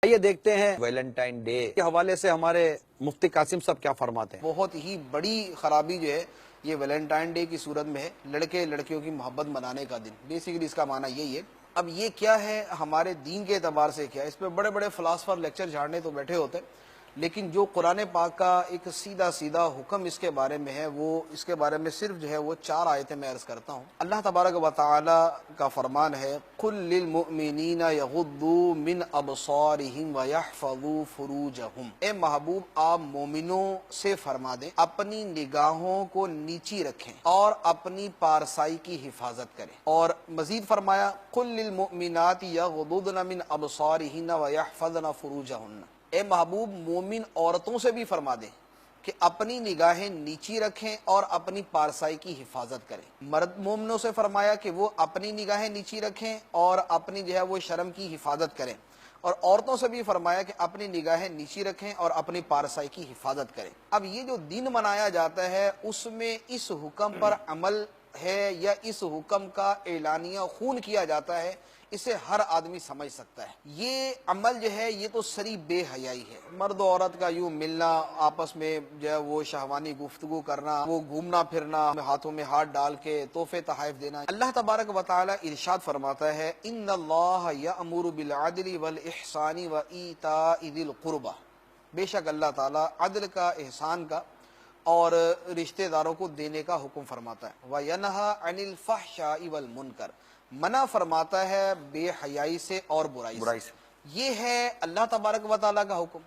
یہ دیکھتے ہیں ویلنٹائن ڈے کے حوالے سے ہمارے مفتی قاسم صاحب کیا فرماتے ہیں۔ بہت ہی بڑی خرابی جو ہے یہ ویلنٹائن ڈے کی صورت میں ہے، لڑکے لڑکیوں کی محبت منانے کا دن۔ بیسیکلی اس کا معنی یہی ہے۔ اب یہ کیا ہے ہمارے دین کے اعتبار سے کیا ہے، اس پہ بڑے بڑے فلاسفر لیکچر جھاڑنے تو بیٹھے ہوتے ہیں، لیکن جو قرآن پاک کا ایک سیدھا سیدھا حکم اس کے بارے میں ہے، وہ اس کے بارے میں صرف جو ہے وہ 4 آیتیں میں عرض کرتا ہوں۔ اللہ تبارک و تعالی کا فرمان ہے، قُل لِّلْمُؤْمِنِينَ يَغُضُّوا مِنْ أَبْصَارِهِمْ وَيَحْفَظُوا فُرُوجَهُمْ۔ اے محبوب آپ مومنوں سے فرما دیں اپنی نگاہوں کو نیچی رکھیں اور اپنی پارسائی کی حفاظت کریں، اور مزید فرمایا قُل لِّلْمُؤْمِنَاتِ يَغْضُضْنَ مِنْ أَبْصَارِهِنَّ وَيَحْفَظْنَ فُرُوجَهُنَّ۔ اے محبوب مومن عورتوں سے بھی فرما دیں کہ اپنی نگاہیں نیچی رکھیں اور اپنی پارسائی کی حفاظت کریں۔ مرد مومنوں سے فرمایا کہ وہ اپنی نگاہیں نیچی رکھیں اور اپنی جو ہے وہ شرم کی حفاظت کریں، اور عورتوں سے بھی فرمایا کہ اپنی نگاہیں نیچی رکھیں اور اپنی پارسائی کی حفاظت کریں۔ اب یہ جو دن منایا جاتا ہے اس میں اس حکم پر عمل ہے یا اس حکم کا اعلانیہ خون کیا جاتا ہے، اسے ہر آدمی سمجھ سکتا ہے۔ یہ عمل جو ہے یہ تو سری بے حیائی ہے، مرد و عورت کا یوں ملنا، آپس میں جو ہے وہ شہوانی گفتگو کرنا، وہ گھومنا پھرنا، ہاتھوں میں ہاتھ ڈال کے تحفے تحائف دینا۔ اللہ تبارک و تعالی ارشاد فرماتا ہے، ان اللہ یأمر بالعدل والاحسان وایتاء ذی القربى، بے شک اللہ تعالی عدل کا، احسان کا اور رشتہ داروں کو دینے کا حکم فرماتا ہے۔ وَيَنْهَى عَنِ الْفَحْشَاءِ وَالْمُنْكَرِ، منع فرماتا ہے بے حیائی سے اور برائی سے۔ یہ ہے اللہ تبارک و تعالیٰ کا حکم۔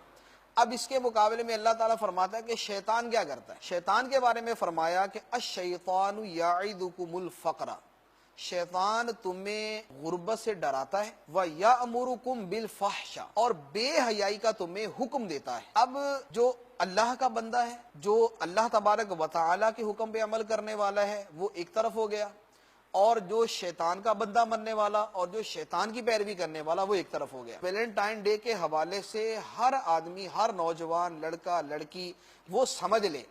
اب اس کے مقابلے میں اللہ تعالیٰ فرماتا ہے کہ شیطان کیا کرتا ہے۔ شیطان کے بارے میں فرمایا کہ الشیطان یعدکم الفقر، شیطان تمہیں غربت سے ڈراتا ہے، وَیَأْمُرُکُم بِالْفَحْشَاء، اور بے حیائی کا تمہیں حکم دیتا ہے۔ اب جو اللہ کا بندہ ہے، جو اللہ تبارک و تعالیٰ کے حکم پہ عمل کرنے والا ہے، وہ ایک طرف ہو گیا، اور جو شیطان کا بندہ بننے والا اور جو شیطان کی پیروی کرنے والا وہ ایک طرف ہو گیا۔ ویلنٹائن ڈے کے حوالے سے ہر آدمی، ہر نوجوان، لڑکا لڑکی وہ سمجھ لے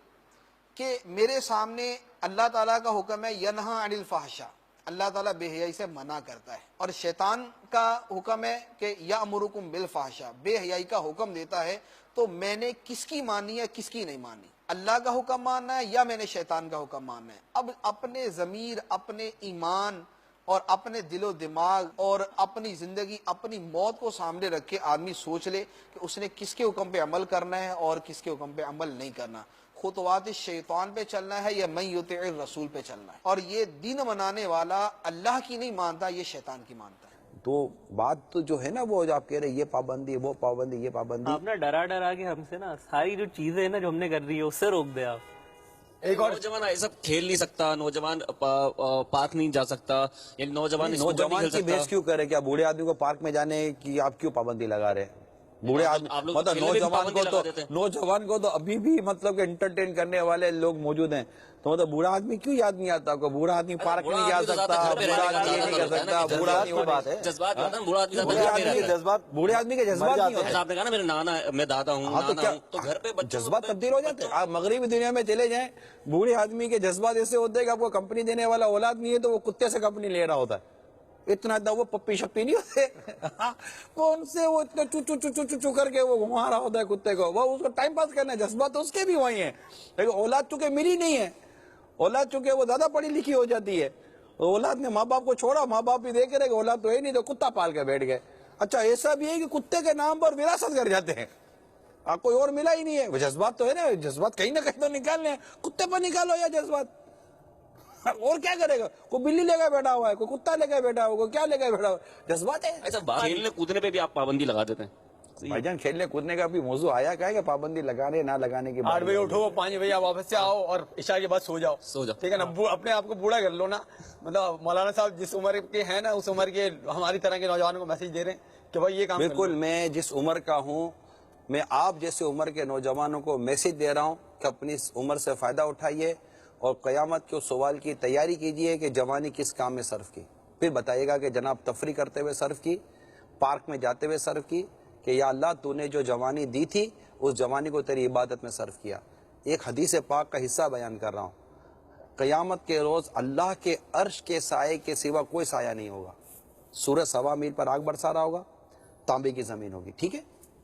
کہ میرے سامنے اللہ تعالیٰ کا حکم ہے ینہا عن الفحشاء، اللہ تعالیٰ بے حیائی سے منع کرتا ہے، اور شیطان کا حکم ہے کہ یأمرکم بالفحشاء، بے حیائی کا حکم دیتا ہے۔ تو میں نے کس کی مانی ہے کس کی نہیں مانی، اللہ کا حکم ماننا ہے یا میں نے شیطان کا حکم ماننا ہے۔ اب اپنے ضمیر، اپنے ایمان اور اپنے دل و دماغ اور اپنی زندگی، اپنی موت کو سامنے رکھ کے آدمی سوچ لے کہ اس نے کس کے حکم پہ عمل کرنا ہے اور کس کے حکم پہ عمل نہیں کرنا، خطوات شیطان پہ چلنا ہے یا من یطع الرسول پہ چلنا ہے۔ اور یہ دن منانے والا اللہ کی نہیں مانتا، یہ شیطان کی مانتا ہے۔ تو بات تو جو ہے نا وہ جو آپ کہہ رہے ہیں یہ پابندی، وہ پابندی، یہ پابندی، آپ نا ڈرا ڈرا کے ہم سے نا ساری جو چیزیں ہیں نا جو ہم نے کر رہی ہے اس سے روک دے آپ۔ ایک اور نوجوان ایسا کھیل نہیں سکتا، نوجوان پارک نہیں جا سکتا، یعنی نوجوان اسکوٹر نہیں نوجوان کھیل کی سکتا۔ بیس کیوں کرے؟ کیا بوڑھے آدمی کو پارک میں جانے کی آپ کیوں پابندی لگا رہے ہیں؟ بوڑھے آدمی آپ لوگ مطلب کھیلنے میں بھی پابندی لگا دیتے ہیں۔ نوجوان کو تو ابھی بھی مطلب کہ انٹرٹین کرنے والے لوگ موجود ہیں، تو مطلب بوڑھا آدمی کیوں یاد نہیں آتا آپ کو؟ بوڑھا آدمی پارک نہیں جا سکتا، بوڑھا آدمی یہ نہیں کر سکتا، بوڑھا آدمی جذبات ہوتا ہے، بوڑھا آدمی بوڑھے آدمی کے جذبات نہیں ہوتے۔ آپ نے کہا نا میرے نانا ہے، میں دادا ہوں، ہاں تو نانا کیا ہوں، تو گھر پہ جذبات تبدیل ہو جاتے ہیں۔ آپ مغربی دنیا میں چلے جائیں، بوڑھے آدمی کے جذبات ایسے ہوتے ہیں کہ آپ کو کمپنی دینے والا اولاد نہیں ہے تو وہ کتے سے کمپنی لے رہا ہوتا ہے، اتنا وہ پپی شپی نہیں ہوتے کون سے وہ اتنا چو چو چو چو چو کر کے وہ گھما رہا ہوتا ہے کتے کو، وہ اس کو ٹائم پاس کرنا ہے، جذبات اس کے بھی وہی ہیں، لیکن اولاد چونکہ ملی نہیں ہے، اولاد چونکہ وہ زیادہ پڑھی لکھی ہو جاتی ہے، اولاد نے ماں باپ کو چھوڑا، ماں باپ بھی دیکھ رہے کہ اولاد تو ہے نہیں تو کتا پال کے بیٹھ گئے۔ اچھا ایسا بھی ہے کہ کتے کے نام پر وراثت کر جاتے ہیں، آپ کوئی اور ملا ہی نہیں ہے، وہ جذبات تو ہے نا، جذبات کہیں نہ کہیں تو نکالنے ہیں، کتے پر نکالو یا جذبات، اور کیا کرے گا؟ کوئی بلی لے کے بیٹھا ہوا ہے، کوئی کتا لے کے بیٹھا ہوا ہے، کوئی کیا لے کے بیٹھا ہوا ہے، جذبات ہے۔ ایسا کھیلنے کودنے پہ بھی آپ پابندی لگا دیتے ہیں۔ بھائی جان کھیلنے کودنے کا بھی موضوع آیا کیا ہے کہ پابندی لگانے نہ لگانے کی 8 بجے اٹھو، 5 بجے آپ واپس سے آؤ اور عشاء کے بعد سو جاؤ، ٹھیک ہے نا؟ اپنے آپ کو بوڑھا کر لو نا۔ مطلب مولانا صاحب جس عمر کے ہیں نا اس عمر کے ہماری طرح کے نوجوانوں کو میسج دے رہے ہیں کہ بھائی یہ کام بالکل، میں جس عمر کا ہوں میں آپ جیسے عمر کے نوجوانوں کو میسج دے رہا ہوں کہ اپنی اس عمر سے فائدہ اٹھائیے اور قیامت کے سوال کی تیاری کیجئے کہ جوانی کس کام میں صرف کی، پھر بتائیے گا کہ جناب تفریح کرتے ہوئے صرف کی، پارک میں جاتے ہوئے صرف کی، کہ یا اللہ تو نے جو جوانی دی تھی اس جوانی کو تیری عبادت میں صرف کیا۔ ایک حدیث پاک کا حصہ بیان کر رہا ہوں، قیامت کے روز اللہ کے عرش کے سائے کے سوا کوئی سایہ نہیں ہوگا، سورج 1.25 میل پر آگ برسا رہا ہوگا، تانبے کی زمین ہوگی. ٹھیک ہے,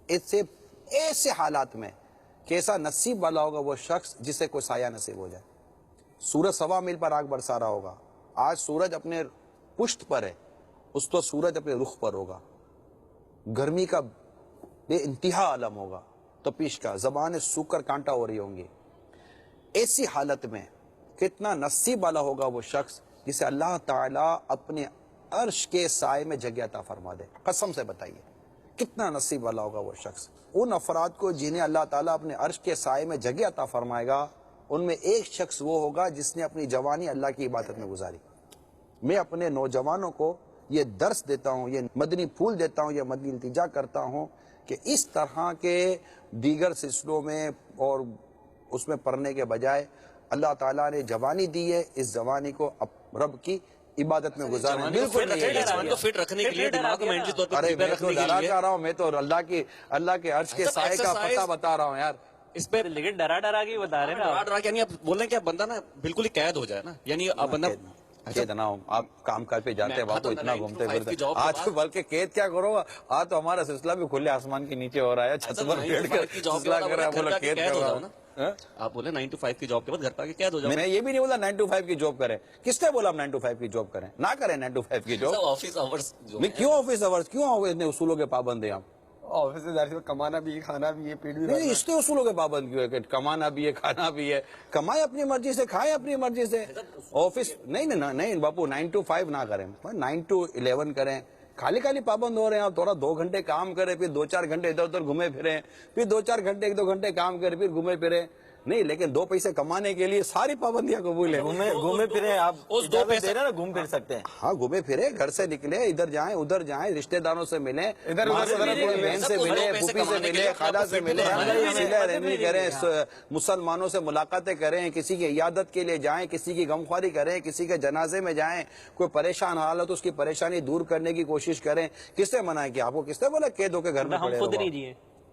ایسے حالات میں کیسا نصیب والا ہوگا وہ شخص جسے کوئی سایہ نصیب ہو جائے. سورج 1.25 میل پر آگ برسا رہا ہوگا, آج سورج اپنے پشت پر ہے, اس تو سورج اپنے رخ پر ہوگا. گرمی کا بے انتہا عالم ہوگا, تپش کا, زبانیں سوکھ کر کانٹا ہو رہی ہوں گی. ایسی حالت میں کتنا نصیب والا ہوگا وہ شخص جسے اللہ تعالیٰ اپنے عرش کے سائے میں جگہ عطا فرما دے. قسم سے بتائیے کتنا نصیب والا ہوگا وہ شخص. ان افراد کو جنہیں اللہ تعالیٰ اپنے عرش کے سائے میں جگہ عطا فرمائے گا, ان میں ایک شخص وہ ہوگا جس نے اپنی جوانی اللہ کی عبادت میں گزاری. میں اپنے نوجوانوں کو یہ درس دیتا ہوں, یہ مدنی پھول دیتا ہوں, یہ مدنی التجا کرتا ہوں کہ اس طرح کے دیگر سلسلوں میں اور اس میں پڑھنے کے بجائے اللہ تعالیٰ نے جوانی دی ہے, اس جوانی کو رب کی عبادت میں گزارنا بالکل نہیں ہے. جسمان کو فٹ رکھنے کے لیے, دماغ کو مینٹلی طور پر ارے پریپیئر میں تو رکھنے کے ڈرا لیے چاہ رہا ہوں, میں تو اللہ کے عرش کے سائے کا پتہ بتا رہا ہوں یار. اس پہ لیکن ڈرا ڈرا کے بتا رہے ہیں نا. ڈرا کے یعنی آپ بول رہے ہیں کہ بندہ نا بالکل ہی قید ہو جائے نا, یعنی اب بندہ قید نہ ہو. آپ کام کاج پہ جاتے ہیں وہاں تو اتنا گھومتے پھرتے, آج تو بلکہ قید کیا کرو گا, آج تو ہمارا سلسلہ بھی کھلے آسمان کے نیچے ہو رہا ہے, چھت پر بیٹھ کر سلسلہ کر رہا ہے, بولا قید کر رہا ہوں. آپ بولے 9 to 5 کی جاب کے بعد گھر پہ آ کے قید ہو جاؤ. میں یہ بھی نہیں بولا 9 to 5 کی جاب کریں. کس نے بولا ہم 9 to 5 کی جاب کریں؟ نہ کریں 9 to 5 کی جاب. آفس آورس کیوں آفس آورس, کیوں اتنے اصولوں کے پابند ہیں آپ؟ آفس سے ظاہر سی بات کمانا بھی ہے, کھانا بھی ہے, پیٹ بھی نہیں, اس نے اصولوں کے پابند کیوں ہے کہ کمانا بھی ہے کھانا بھی ہے؟ کمائے اپنی مرضی سے, کھائے اپنی مرضی سے. آفس نہیں باپو 9 to 5 نہ کریں, 9 to 11 کریں. خالی پابند ہو رہے ہیں آپ. تھوڑا 2 گھنٹے کام کریں, پھر 2-4 گھنٹے ادھر ادھر گھومے پھریں, پھر 2-4 گھنٹے 1-2 گھنٹے کام کریں, پھر گھومے پھریں. نہیں, لیکن 2 پیسے کمانے کے لیے ساری پابندیاں قبول ہیں. گھومے پھرے آپ اجازت دے رہے نا, گھوم پھر سکتے ہیں. ہاں گھومے پھرے, گھر سے نکلے, ادھر جائیں ادھر جائیں, رشتہ داروں سے ملیں, ادھر بہن سے ملے, پھوپھی سے ملے, خالہ سے ملے, صلہ رحمی کریں, مسلمانوں سے ملاقاتیں کریں, کسی کی عیادت کے لیے جائیں, کسی کی غمخواری کریں, کسی کے جنازے میں جائیں, کوئی پریشان حالت اس کی پریشانی دور کرنے کی کوشش کریں. کس نے منع کیا آپ کو؟ کس نے بولا قید ہو کے گھر میں پڑے رہو؟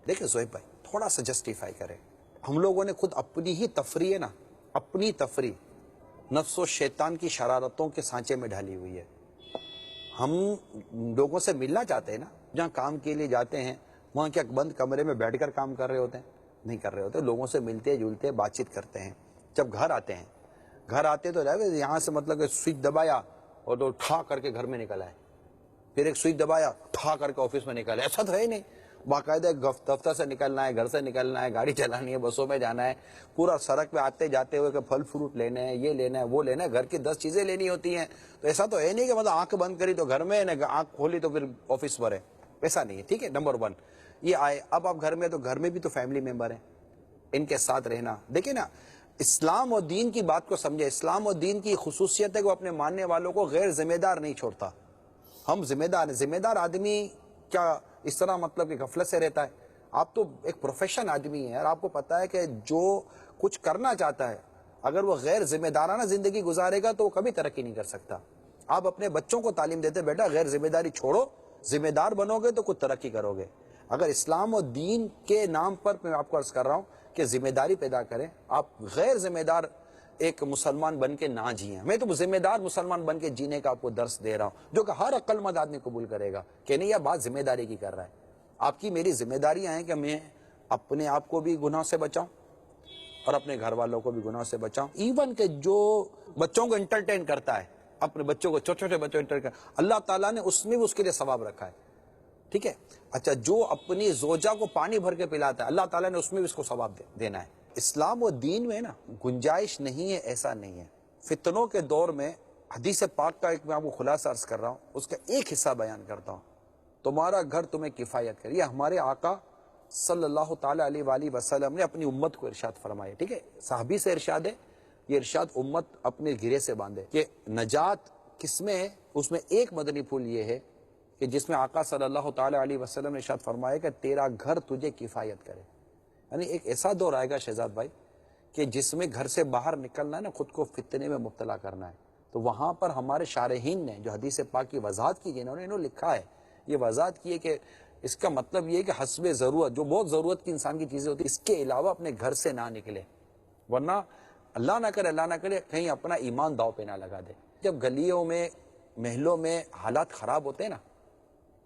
دیکھیں زہیب بھائی, تھوڑا سا جسٹیفائی کریں. ہم لوگوں نے خود اپنی ہی تفریح ہے نا, اپنی تفریح نفس و شیطان کی شرارتوں کے سانچے میں ڈھالی ہوئی ہے. ہم لوگوں سے ملنا چاہتے ہیں نا, جہاں کام کے لیے جاتے ہیں وہاں کیا بند کمرے میں بیٹھ کر کام کر رہے ہوتے ہیں؟ نہیں کر رہے ہوتے. لوگوں سے ملتے جلتے بات چیت کرتے ہیں. جب گھر آتے تو یہاں سے مطلب کہ سوئچ دبایا اور تو ٹھا کر کے گھر میں نکل آئے, پھر ایک سوئچ دبایا ٹھا کر کے آفس میں نکل آئے. ایسا تو ہے ہی نہیں. باقاعدہ دفتر سے نکلنا ہے, گھر سے نکلنا ہے, گاڑی چلانی ہے, بسوں میں جانا ہے, پورا سڑک پہ آتے جاتے ہوئے کہ پھل فروٹ لینے ہیں, یہ لینا ہے, وہ لینا ہے, گھر کی 10 چیزیں لینی ہوتی ہیں. تو ایسا تو ہے نہیں کہ مطلب آنکھ بند کری تو گھر میں ہے, آنکھ کھولی تو پھر آفس پر ہے. ایسا نہیں ہے. ٹھیک ہے, نمبر 1 یہ آئے. اب آپ گھر میں, تو گھر میں بھی تو فیملی ممبر ہیں, ان کے ساتھ رہنا. دیکھیں نا, اسلام اور دین کی بات کو سمجھے. اسلام اور دین کی خصوصیت ہے کہ وہ اپنے ماننے والوں کو غیر ذمہ دار نہیں چھوڑتا. ہم ذمہ دار ہیں. ذمہ دار آدمی کیا اس طرح مطلب کہ غفلت سے رہتا ہے؟ آپ تو ایک پروفیشن آدمی ہے اور آپ کو پتا ہے کہ جو کچھ کرنا چاہتا ہے اگر وہ غیر ذمہ دارانہ زندگی گزارے گا تو وہ کبھی ترقی نہیں کر سکتا. آپ اپنے بچوں کو تعلیم دیتے, بیٹا غیر ذمہ داری چھوڑو, ذمہ دار بنو گے تو کچھ ترقی کرو گے. اگر اسلام اور دین کے نام پر میں آپ کو عرض کر رہا ہوں کہ ذمہ داری پیدا کریں, آپ غیر ذمہ دار ایک مسلمان بن کے نہ جیئیں. میں تو ذمہ دار مسلمان بن کے جینے کا آپ کو درس دے رہا ہوں, جو کہ ہر عقل مند آدمی قبول کرے گا کہ نہیں یہ بات ذمہ داری کی کر رہا ہے. آپ کی میری ذمہ داریاں ہیں کہ میں اپنے آپ کو بھی گناہ سے بچاؤں اور اپنے گھر والوں کو بھی گناہ سے بچاؤں. ایون کہ جو بچوں کو انٹرٹین کرتا ہے, اپنے بچوں کو, چھوٹے چھوٹے بچوں کو اللہ تعالیٰ نے اس میں بھی اس کے لیے ثواب رکھا ہے. ٹھیک ہے, اچھا جو اپنی زوجہ کو پانی بھر کے پلاتا ہے اللہ تعالیٰ نے اس میں بھی اس کو ثواب دینا ہے. اسلام و دین میں نا گنجائش نہیں ہے, ایسا نہیں ہے. فتنوں کے دور میں حدیث پاک کا ایک میں آپ کو خلاصہ عرض کر رہا ہوں, اس کا ایک حصہ بیان کرتا ہوں. تمہارا گھر تمہیں کفایت کرے. یہ ہمارے آقا صلی اللہ تعالیٰ علیہ وآلہ وسلم نے اپنی امت کو ارشاد فرمایا. ٹھیک ہے, صحابی سے ارشاد ہے, یہ ارشاد امت اپنے گھیرے سے باندھے کہ نجات کس میں ہے. اس میں ایک مدنی پھول یہ ہے کہ جس میں آقا صلی اللہ تعالیٰ علیہ وسلم نے ارشاد فرمایا کہ تیرا گھر تجھے کفایت کرے. یعنی ایک ایسا دور آئے گا شہزاد بھائی کہ جس میں گھر سے باہر نکلنا ہے نا, خود کو فتنے میں مبتلا کرنا ہے. تو وہاں پر ہمارے شارحین نے جو حدیث پاک کی وضاحت کی, جنہوں نے لکھا ہے, یہ وضاحت کی ہے کہ اس کا مطلب یہ ہے کہ حسب ضرورت, جو بہت ضرورت کی انسان کی چیزیں ہوتی ہیں, اس کے علاوہ اپنے گھر سے نہ نکلے, ورنہ اللہ نہ کرے کہیں اپنا ایمان داؤ پہ نہ لگا دے. جب گلیوں میں محلوں میں حالات خراب ہوتے ہیں نا,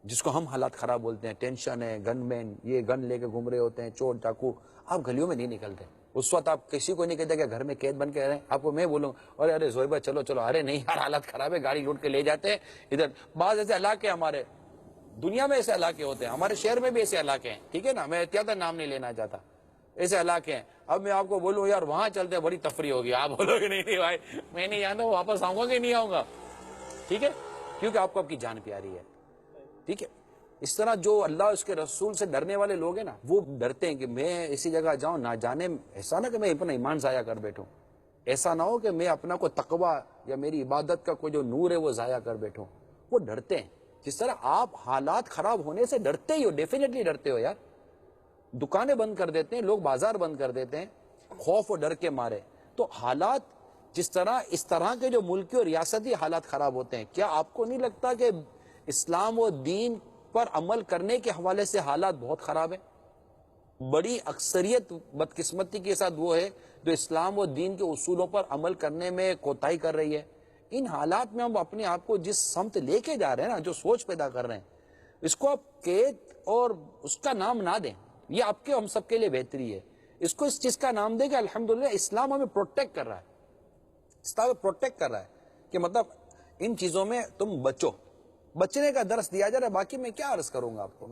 جس کو ہم حالات خراب بولتے ہیں، ٹینشن ہے، گن مین یہ گن لے کے گھوم رہے ہوتے ہیں، چور ڈاکو، آپ گلیوں میں نہیں نکلتے. اس وقت آپ کسی کو نہیں کہتے کہ گھر میں قید بن کے رہیں. آپ کو میں بولوں ارے ارے زہیر بھائی چلو چلو، ارے نہیں یار حالات خراب ہے، گاڑی لوٹ کے لے جاتے ہیں ادھر. بعض ایسے علاقے ہمارے دنیا میں ایسے علاقے ہوتے ہیں، ہمارے شہر میں بھی ایسے علاقے ہیں، ٹھیک ہے نا، میں احتیاطاً نام نہیں لینا چاہتا، ایسے علاقے ہیں. اب میں آپ کو بولوں یار وہاں چلتے ہیں، بڑی تفریح ہوگی، آپ بولو گے نہیں نہیں بھائی میں نہیں جانتا، واپس آؤں گا کہ نہیں آؤں گا، ٹھیک ہے، کیونکہ آپ کو آپ کی جان پیاری ہے. ٹھیک ہے. اس طرح جو اللہ اس کے رسول سے ڈرنے والے لوگ ہیں نا، وہ ڈرتے ہیں کہ میں اسی جگہ جاؤں نہ جانے، ایسا نہ کہ میں اپنا ایمان ضائع کر بیٹھوں، ایسا نہ ہو کہ میں اپنا کوئی تقوی یا میری عبادت کا کوئی جو نور ہے وہ ضائع کر بیٹھوں. وہ ڈرتے ہیں. جس طرح آپ حالات خراب ہونے سے ڈرتے ہی ہو، ڈیفینیٹلی ڈرتے ہو یار. دکانیں بند کر دیتے ہیں لوگ، بازار بند کر دیتے ہیں خوف و ڈر کے مارے. تو حالات جس طرح اس طرح کے جو ملکی اور ریاستی حالات خراب ہوتے ہیں، کیا آپ کو نہیں لگتا کہ اسلام و دین پر عمل کرنے کے حوالے سے حالات بہت خراب ہیں؟ بڑی اکثریت بدقسمتی کے ساتھ وہ ہے جو اسلام و دین کے اصولوں پر عمل کرنے میں کوتاہی کر رہی ہے. ان حالات میں ہم اپنے آپ کو جس سمت لے کے جا رہے ہیں نا، جو سوچ پیدا کر رہے ہیں، اس کو آپ قید اور اس کا نام نہ دیں. یہ آپ کے ہم سب کے لیے بہتری ہے. اس کو اس چیز کا نام دیں کہ الحمدللہ اسلام ہمیں پروٹیکٹ کر رہا ہے، اسلام پروٹیکٹ کر رہا ہے کہ مطلب ان چیزوں میں تم بچو، بچنے کا درس دیا جا رہا ہے. باقی میں کیا عرض کروں گا آپ کو.